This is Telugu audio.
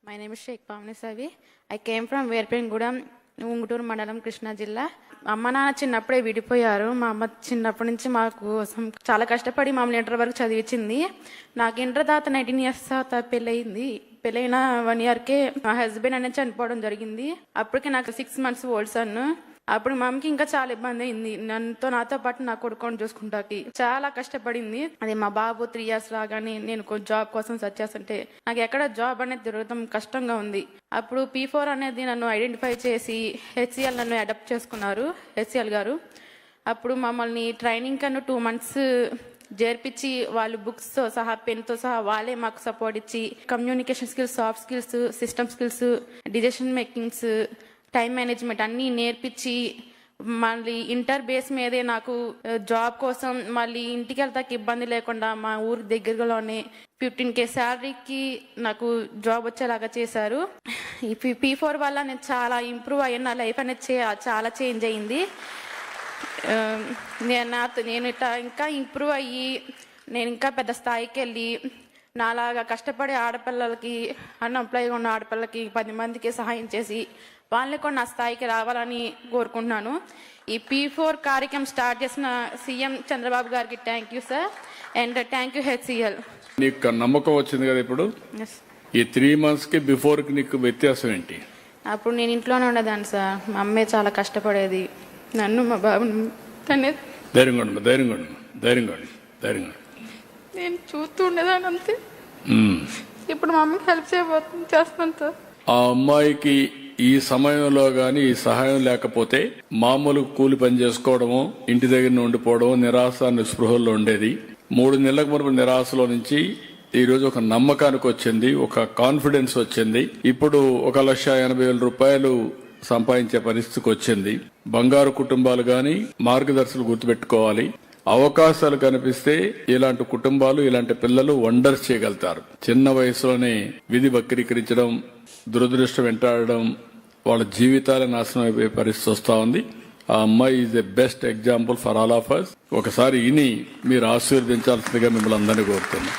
My name is Sheikh Pavni Savi. I came from Verpengudam, Unguturu మండలం కృష్ణా జిల్లా. అమ్మ నాన్న చిన్నప్పుడే విడిపోయారు. మా అమ్మ చిన్నప్పటి నుంచి మా కోసం చాలా కష్టపడి మమ్మల్ని ఇంటర్ వరకు చదివించింది. నాకు ఇంటర్ తర్వాత 19 years తర్వాత పెళ్ళైన 1 yearకే మా హస్బెండ్ అనేది చనిపోవడం జరిగింది. అప్పటికి నాకు 6 months ఓల్డ్ సన్. అప్పుడు మా అమ్మకి ఇంకా చాలా ఇబ్బంది అయింది. నాతో పాటు నా కొడుకుని చూసుకుంటాకి చాలా కష్టపడింది. అది మా బాబు 3 years రాగానే నేను జాబ్ కోసం సెర్చ్ చేస్తుంటే నాకు ఎక్కడ జాబ్ అనేది దొరకడం కష్టంగా ఉంది. అప్పుడు P4 అనేది నన్ను ఐడెంటిఫై చేసి HCL నన్ను అడాప్ట్ చేసుకున్నారు HCL గారు. అప్పుడు మమ్మల్ని ట్రైనింగ్ కన్నా 2 months చేర్పించి వాళ్ళు బుక్స్ తో సహా పెన్ తో సహా వాళ్ళే మాకు సపోర్ట్ ఇచ్చి communication skills, soft skills, system skills, decision makings, time management అన్నీ నేర్పించి మళ్ళీ ఇంటర్ బేస్ మీదే నాకు జాబ్ కోసం మళ్ళీ ఇంటికి వెళ్తాకి ఇబ్బంది లేకుండా మా ఊరి దగ్గరలోనే 15K శాలరీకి నాకు జాబ్ వచ్చేలాగా చేశారు. ఈ P4 వల్ల నేను చాలా ఇంప్రూవ్ అయ్యాను. నా లైఫ్ అనేది చాలా చేంజ్ అయింది. నేను ఇట్లా ఇంకా ఇంప్రూవ్ అయ్యి నేను ఇంకా పెద్ద స్థాయికి వెళ్ళి నాలాగా కష్టపడే ఆడపిల్లలకి, అన్ఎంప్లాయ్గా ఉన్న ఆడపిల్లలకి 10 మందికి సహాయం చేసి వాళ్ళని కూడా నా స్థాయికి రావాలని కోరుకుంటున్నాను. ఈ P4 కార్యక్రమం స్టార్ట్ చేసిన సీఎం చంద్రబాబు గారికి thank you sir, and thank you HCL. నీకు నమ్మకం వచ్చింది కదా ఇప్పుడు? ఈ 3 months కి బిఫోర్ కి నీకు వ్యత్యాసం ఏంటి? అప్పుడు నేను ఇంట్లోనే ఉండేదాన్ని సార్. మా అమ్మే చాలా కష్టపడేది. నన్ను మా బాబుని ధైర్యంగా నేను చూస్తూ ఉండేదాన్ని అంతే. ఇప్పుడు మా అమ్మకి హెల్ప్ చేస్తాను సార్. ఆ అమ్మాయికి ఈ సమయంలో గాని ఈ సహాయం లేకపోతే మామూలు కూలి పని చేసుకోవడము, ఇంటి దగ్గర ఉండిపోవడం, నిరాశ నిస్పృహల్లో ఉండేది. 3 నెలలకు మునుపు నిరాశలో నుంచి ఈ రోజు ఒక నమ్మకానికి వచ్చింది, ఒక కాన్ఫిడెన్స్ వచ్చింది. ఇప్పుడు 1,80,000 రూపాయలు సంపాదించే పరిస్థితికి వచ్చింది. బంగారు కుటుంబాలు గాని మార్గదర్శకులు గుర్తుపెట్టుకోవాలి. అవకాశాలు కనిపిస్తే ఇలాంటి కుటుంబాలు, ఇలాంటి పిల్లలు వండర్స్ చేయగలుగుతారు. చిన్న వయసులోనే విధి వక్రీకరించడం, దురదృష్టం వెంటాడడం, వాళ్ళ జీవితాలే నాశనం అయిపోయే పరిస్థితి వస్తా ఉంది. ఆ అమ్మాయి is the best example for all of us. ఒకసారి ఇని మీరు ఆశీర్వదించాల్సిందిగా మిమ్మల్ని అందరినీ కోరుతున్నాను.